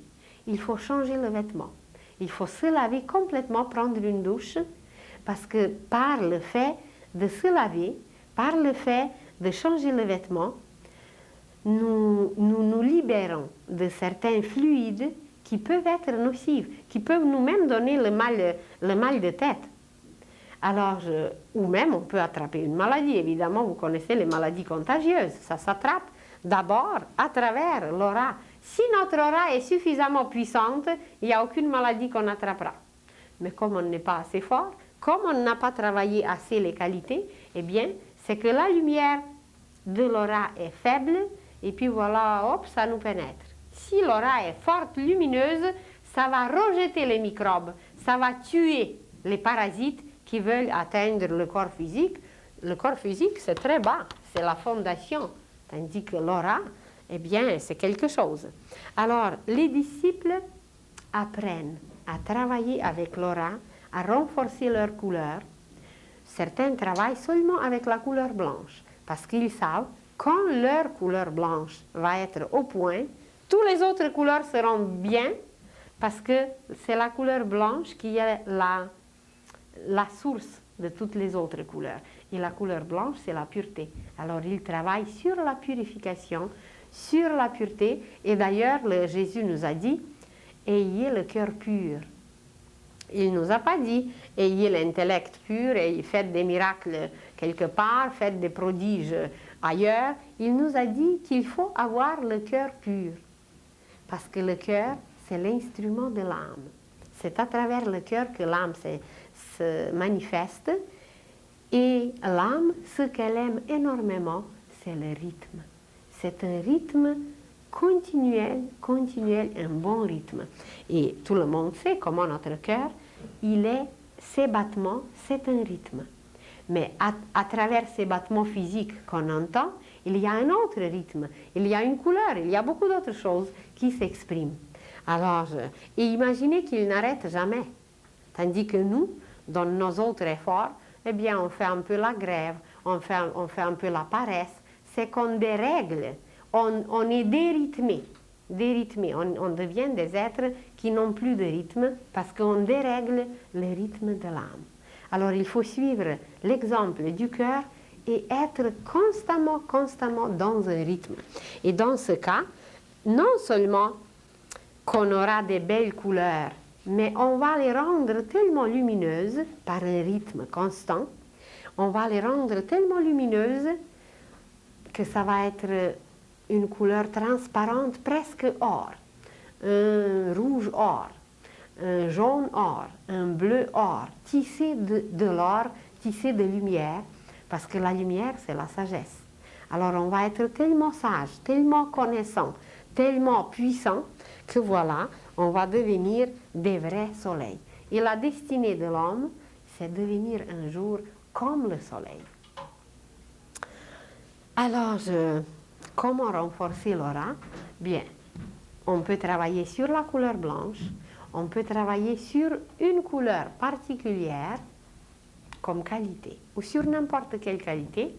il faut changer le vêtement. Il faut se laver complètement, prendre une douche, parce que par le fait de se laver, par le fait de changer le vêtement, nous libérons de certains fluides qui peuvent être nocives, qui peuvent nous-mêmes donner le mal de tête. Alors, ou même on peut attraper une maladie. Évidemment, vous connaissez les maladies contagieuses. Ça s'attrape d'abord à travers l'aura. Si notre aura est suffisamment puissante, il n'y a aucune maladie qu'on attrapera. Mais comme on n'est pas assez fort, comme on n'a pas travaillé assez les qualités, eh bien, c'est que la lumière de l'aura est faible, et puis voilà, hop, ça nous pénètre. Si l'aura est forte, lumineuse, ça va rejeter les microbes, ça va tuer les parasites qui veulent atteindre le corps physique. Le corps physique, c'est très bas, c'est la fondation, tandis que l'aura, eh bien, c'est quelque chose. Alors, les disciples apprennent à travailler avec l'aura, à renforcer leur couleur. Certains travaillent seulement avec la couleur blanche, parce qu'ils savent quand leur couleur blanche va être au point, toutes les autres couleurs seront bien, parce que c'est la couleur blanche qui est la source de toutes les autres couleurs. Et la couleur blanche, c'est la pureté. Alors, ils travaillent sur la purification, sur la pureté. Et d'ailleurs, Jésus nous a dit, ayez le cœur pur. Il ne nous a pas dit, ayez l'intellect pur et faites des miracles quelque part, faites des prodiges ailleurs. Il nous a dit qu'il faut avoir le cœur pur. Parce que le cœur, c'est l'instrument de l'âme. C'est à travers le cœur que l'âme se manifeste. Et l'âme, ce qu'elle aime énormément, c'est le rythme. C'est un rythme continuel, un bon rythme. Et tout le monde sait comment notre cœur, ses battements, c'est un rythme. Mais à travers ces battements physiques qu'on entend, il y a un autre rythme, il y a une couleur, il y a beaucoup d'autres choses qui s'expriment. Alors, et imaginez qu'il n'arrête jamais. Tandis que nous, dans nos autres efforts, eh bien, on fait un peu la grève, on fait un peu la paresse. C'est qu'on dérègle, on est dérythmé. On devient des êtres qui n'ont plus de rythme parce qu'on dérègle le rythme de l'âme. Alors, il faut suivre l'exemple du cœur et être constamment dans un rythme. Et dans ce cas, non seulement qu'on aura des belles couleurs, mais on va les rendre tellement lumineuses par un rythme constant, on va les rendre tellement lumineuses que ça va être une couleur transparente, presque or, un rouge or, un jaune or, un bleu or, tissé de l'or, tissé de lumière, parce que la lumière, c'est la sagesse. Alors on va être tellement sage, tellement connaissant, tellement puissant, que voilà, on va devenir des vrais soleils. Et la destinée de l'homme, c'est devenir un jour comme le soleil. Alors, comment renforcer l'aura? Bien, on peut travailler sur la couleur blanche, on peut travailler sur une couleur particulière comme qualité, ou sur n'importe quelle qualité.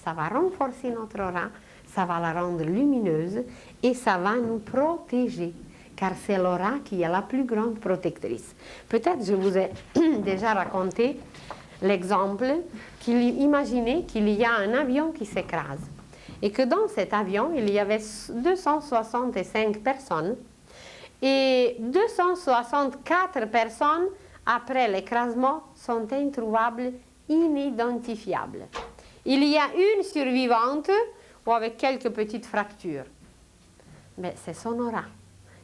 Ça va renforcer notre aura, ça va la rendre lumineuse et ça va nous protéger, car c'est l'aura qui est la plus grande protectrice. Peut-être je vous ai déjà raconté l'exemple imaginez qu'il y a un avion qui s'écrase et que dans cet avion, il y avait 265 personnes et 264 personnes, après l'écrasement, sont introuvables, inidentifiables. Il y a une survivante ou avec quelques petites fractures. Mais c'est son aura.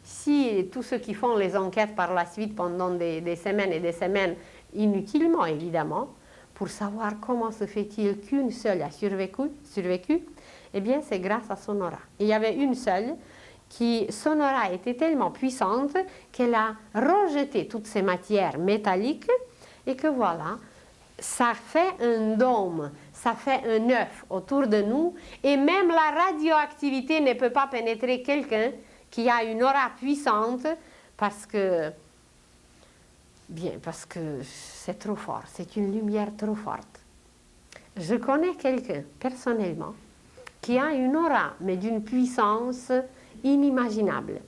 Si tous ceux qui font les enquêtes par la suite pendant des semaines et des semaines, inutilement évidemment, pour savoir comment se fait-il qu'une seule a survécu, eh bien c'est grâce à son aura. Il y avait une seule son aura était tellement puissante qu'elle a rejeté toutes ces matières métalliques et que voilà, ça fait un dôme, ça fait un œuf autour de nous et même la radioactivité ne peut pas pénétrer quelqu'un qui a une aura puissante parce que c'est trop fort, c'est une lumière trop forte. Je connais quelqu'un personnellement qui a une aura, mais d'une puissance inimaginable.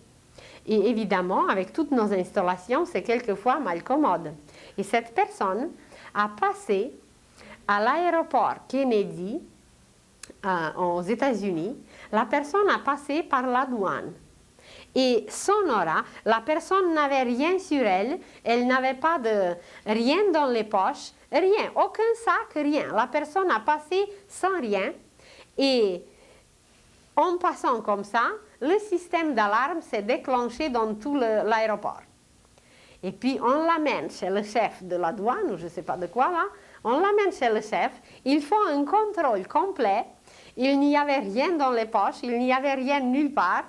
Et évidemment, avec toutes nos installations, c'est quelquefois malcommode. Et cette personne a passé à l'aéroport Kennedy aux États-Unis, la personne a passé par la douane. Et son aura, la personne n'avait rien sur elle, elle n'avait pas de rien dans les poches, rien, aucun sac, rien. La personne a passé sans rien et en passant comme ça, le système d'alarme s'est déclenché dans tout l'aéroport. Et puis on l'amène chez le chef de la douane, ou je ne sais pas de quoi là, on l'amène chez le chef, ils font un contrôle complet, il n'y avait rien dans les poches, il n'y avait rien nulle part,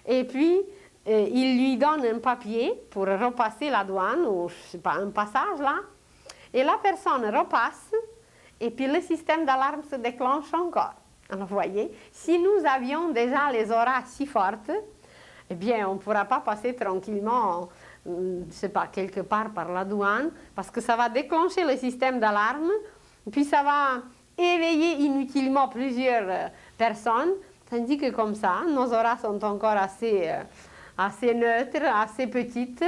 et puis il lui donne un papier pour repasser la douane, ou je ne sais pas, un passage là, et la personne repasse, et puis le système d'alarme se déclenche encore. Alors vous voyez, si nous avions déjà les auras si fortes, eh bien on ne pourra pas passer tranquillement, je ne sais pas, quelque part par la douane, parce que ça va déclencher le système d'alarme, puis ça va éveiller inutilement plusieurs personnes, tandis que comme ça, nos auras sont encore assez neutres, assez petites,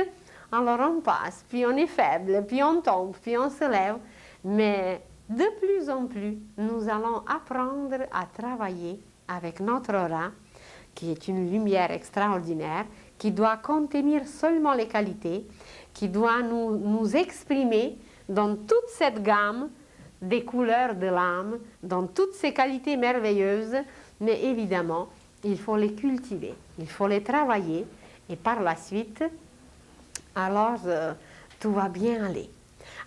alors on passe, puis on est faible, puis on tombe, puis on se lève, mais de plus en plus, nous allons apprendre à travailler avec notre aura, qui est une lumière extraordinaire, qui doit contenir seulement les qualités, qui doit nous exprimer dans toute cette gamme des couleurs de l'âme, dans toutes ces qualités merveilleuses, mais évidemment, il faut les cultiver, il faut les travailler, et par la suite, alors tout va bien aller.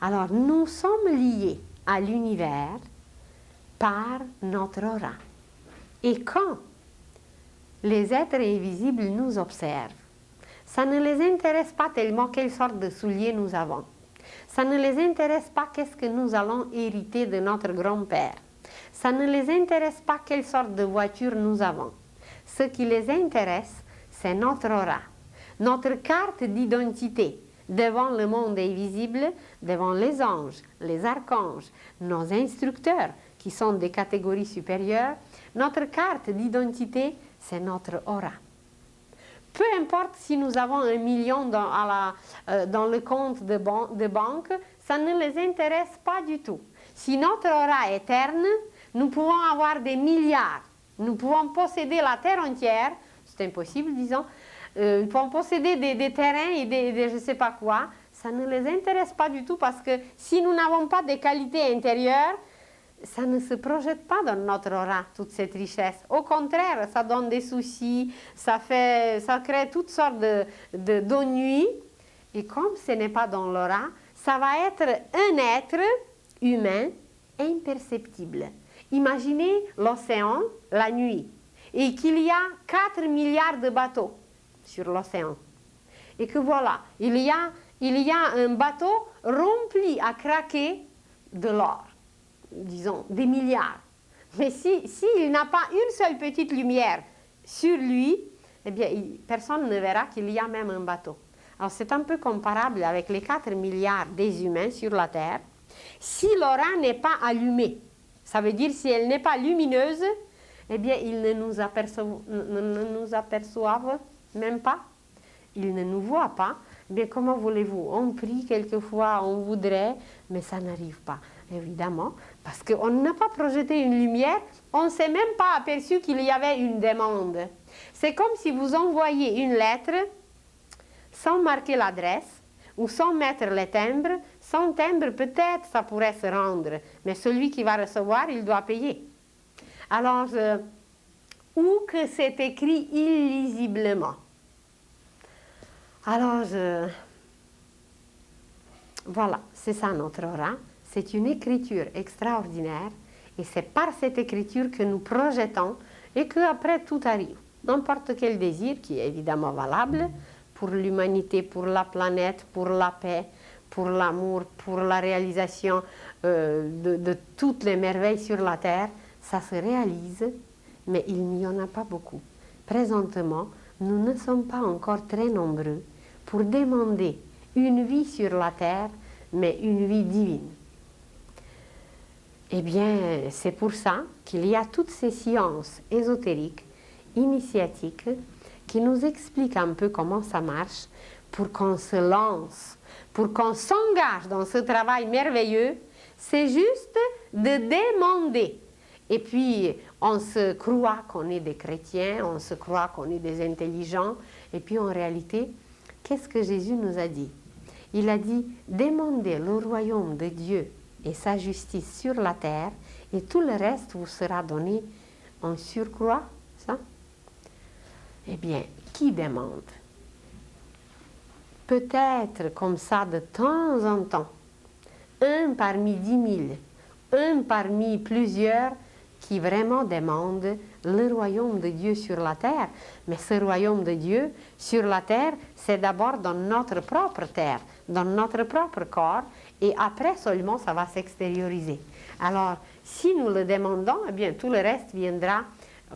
Alors, nous sommes liés à l'univers par notre aura. Et quand les êtres invisibles nous observent, ça ne les intéresse pas tellement quelle sorte de souliers nous avons. Ça ne les intéresse pas qu'est-ce que nous allons hériter de notre grand-père. Ça ne les intéresse pas quelle sorte de voiture nous avons. Ce qui les intéresse, c'est notre aura, notre carte d'identité devant le monde invisible, devant les anges, les archanges, nos instructeurs qui sont des catégories supérieures. Notre carte d'identité, c'est notre aura. Peu importe si nous avons 1 million dans le compte de banque, ça ne les intéresse pas du tout. Si notre aura est terne, nous pouvons avoir des milliards, nous pouvons posséder la terre entière, c'est impossible disons, nous pouvons posséder des terrains et des je ne sais pas quoi, ça ne les intéresse pas du tout parce que si nous n'avons pas de qualités intérieures, ça ne se projette pas dans notre aura, toute cette richesse. Au contraire, ça donne des soucis, ça crée toutes sortes d'ennuis. Et comme ce n'est pas dans l'aura, ça va être un être humain imperceptible. Imaginez l'océan la nuit et qu'il y a 4 milliards de bateaux sur l'océan. Et que voilà, il y a un bateau rempli à craquer de l'or. Disons, des milliards. Mais s'il n'a pas une seule petite lumière sur lui, eh bien, personne ne verra qu'il y a même un bateau. Alors, c'est un peu comparable avec les 4 milliards des humains sur la Terre. Si l'aura n'est pas allumée, ça veut dire si elle n'est pas lumineuse, eh bien, ils ne nous aperçoivent même pas. Ils ne nous voient pas. Eh bien, comment voulez-vous? On prie quelquefois, on voudrait, mais ça n'arrive pas. Évidemment, parce qu'on n'a pas projeté une lumière, on ne s'est même pas aperçu qu'il y avait une demande. C'est comme si vous envoyiez une lettre sans marquer l'adresse ou sans mettre les timbres. Sans timbre, peut-être ça pourrait se rendre, mais celui qui va recevoir, il doit payer. Alors, ou que c'est écrit illisiblement. Alors, voilà, c'est ça notre aura. C'est une écriture extraordinaire et c'est par cette écriture que nous projetons et qu'après tout arrive. N'importe quel désir qui est évidemment valable pour l'humanité, pour la planète, pour la paix, pour l'amour, pour la réalisation de toutes les merveilles sur la terre, ça se réalise, mais il n'y en a pas beaucoup. Présentement, nous ne sommes pas encore très nombreux pour demander une vie sur la terre, mais une vie divine. Eh bien, c'est pour ça qu'il y a toutes ces sciences ésotériques, initiatiques, qui nous expliquent un peu comment ça marche pour qu'on se lance, pour qu'on s'engage dans ce travail merveilleux. C'est juste de demander. Et puis, on se croit qu'on est des chrétiens, on se croit qu'on est des intelligents. Et puis, en réalité, qu'est-ce que Jésus nous a dit? Il a dit, demandez le royaume de Dieu et sa justice sur la terre, et tout le reste vous sera donné en surcroît, ça? Eh bien, qui demande? Peut-être comme ça de temps en temps, un parmi 10 000, un parmi plusieurs qui vraiment demandent le royaume de Dieu sur la terre. Mais ce royaume de Dieu sur la terre, c'est d'abord dans notre propre terre, dans notre propre corps, et après seulement ça va s'extérioriser. Alors, si nous le demandons, eh bien tout le reste viendra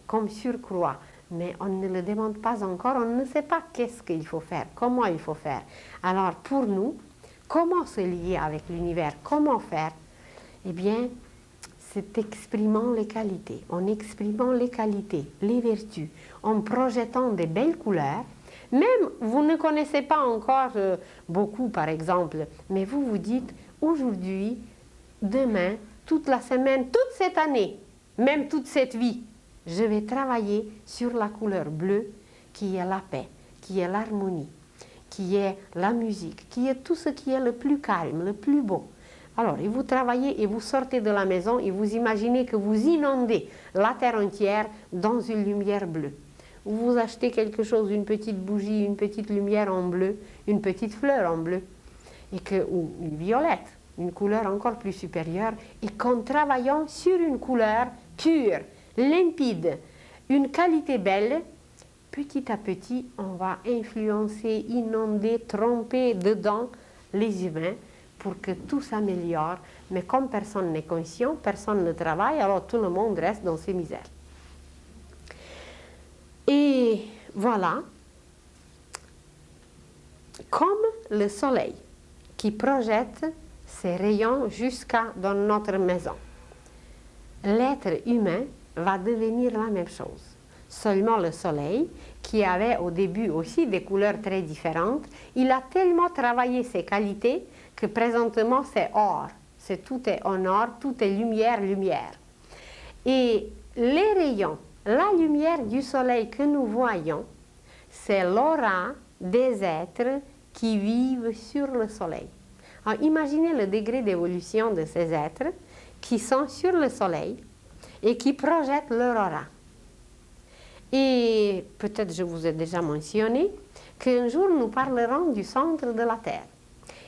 comme surcroît. Mais on ne le demande pas encore, on ne sait pas qu'est-ce qu'il faut faire, comment il faut faire. Alors pour nous, comment se lier avec l'univers, comment faire? Eh bien, c'est exprimant les qualités, en exprimant les qualités, les vertus, en projetant des belles couleurs. Même vous ne connaissez pas encore beaucoup par exemple, mais vous vous dites aujourd'hui, demain, toute la semaine, toute cette année, même toute cette vie, je vais travailler sur la couleur bleue qui est la paix, qui est l'harmonie, qui est la musique, qui est tout ce qui est le plus calme, le plus beau. Alors, et vous travaillez et vous sortez de la maison et vous imaginez que vous inondez la terre entière dans une lumière bleue. Vous achetez quelque chose, une petite bougie, une petite lumière en bleu, une petite fleur en bleu, ou une violette, une couleur encore plus supérieure, et qu'en travaillant sur une couleur pure, limpide, une qualité belle, petit à petit, on va influencer, inonder, tromper dedans les humains pour que tout s'améliore. Mais comme personne n'est conscient, personne ne travaille, alors tout le monde reste dans ses misères. Et voilà, comme le soleil qui projette ses rayons jusqu'à dans notre maison, l'être humain va devenir la même chose. Seulement le soleil, qui avait au début aussi des couleurs très différentes, il a tellement travaillé ses qualités que présentement c'est or. Tout est en or, tout est lumière, lumière. Et les rayons, la lumière du soleil que nous voyons, c'est l'aura des êtres qui vivent sur le soleil. Alors imaginez le degré d'évolution de ces êtres qui sont sur le soleil et qui projettent leur aura. Et peut-être je vous ai déjà mentionné qu'un jour nous parlerons du centre de la Terre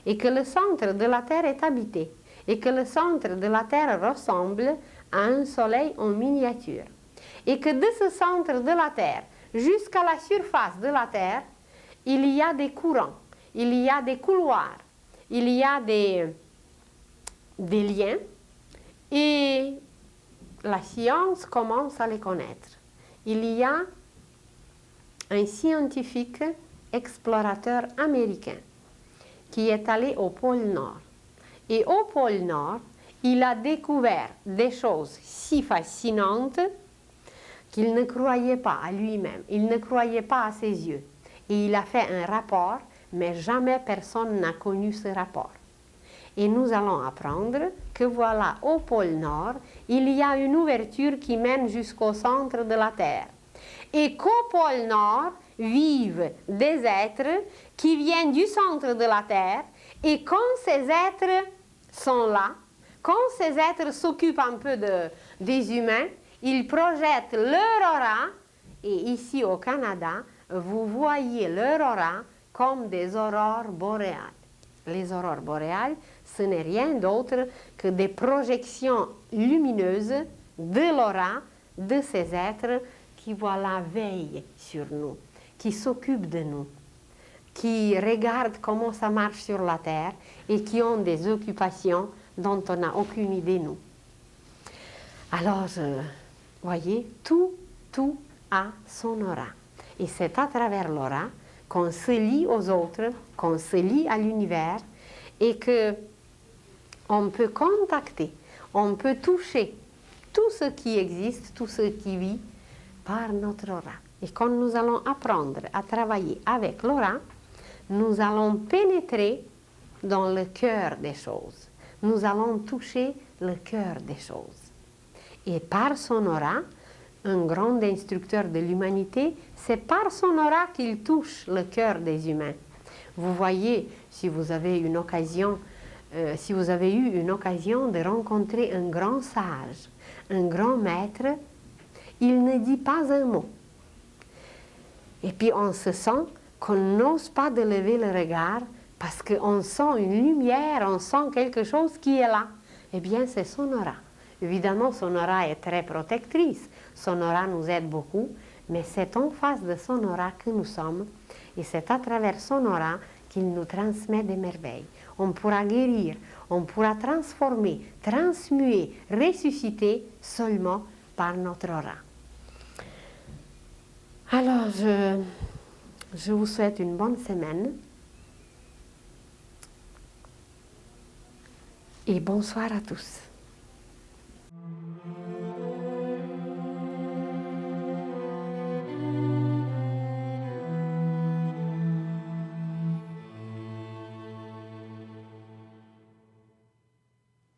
et que le centre de la Terre est habité et que le centre de la Terre ressemble à un soleil en miniature et que de ce centre de la Terre jusqu'à la surface de la Terre, il y a des courants, il y a des couloirs, il y a des liens et la science commence à les connaître. Il y a un scientifique explorateur américain qui est allé au pôle Nord. Et au pôle Nord, il a découvert des choses si fascinantes qu'il ne croyait pas à lui-même, il ne croyait pas à ses yeux. Et il a fait un rapport, mais jamais personne n'a connu ce rapport. Et nous allons apprendre que voilà, au pôle Nord, il y a une ouverture qui mène jusqu'au centre de la Terre. Et qu'au pôle Nord vivent des êtres qui viennent du centre de la Terre. Et quand ces êtres sont là, quand ces êtres s'occupent un peu des humains, ils projettent leur aura. Et ici au Canada, vous voyez leur aura comme des aurores boréales. Les aurores boréales, ce n'est rien d'autre que des projections lumineuses de l'aura de ces êtres qui, voilà, veillent sur nous, qui s'occupent de nous, qui regardent comment ça marche sur la Terre et qui ont des occupations dont on n'a aucune idée, nous. Alors, voyez, tout a son aura. Et c'est à travers l'aura qu'on se lie aux autres, qu'on se lie à l'univers et qu'on peut contacter, on peut toucher tout ce qui existe, tout ce qui vit par notre aura. Et quand nous allons apprendre à travailler avec l'aura, nous allons pénétrer dans le cœur des choses. Nous allons toucher le cœur des choses. Et par son aura, un grand instructeur de l'humanité, c'est par son aura qu'il touche le cœur des humains. Vous voyez, si vous avez eu une occasion de rencontrer un grand sage, un grand maître, il ne dit pas un mot. Et puis on se sent qu'on n'ose pas de lever le regard parce qu'on sent une lumière, on sent quelque chose qui est là. Eh bien, c'est son aura. Évidemment, son aura est très protectrice, son aura nous aide beaucoup, mais c'est en face de son aura que nous sommes, et c'est à travers son aura qu'il nous transmet des merveilles. On pourra guérir, on pourra transformer, transmuer, ressusciter seulement par notre aura. Alors, je vous souhaite une bonne semaine et bonsoir à tous.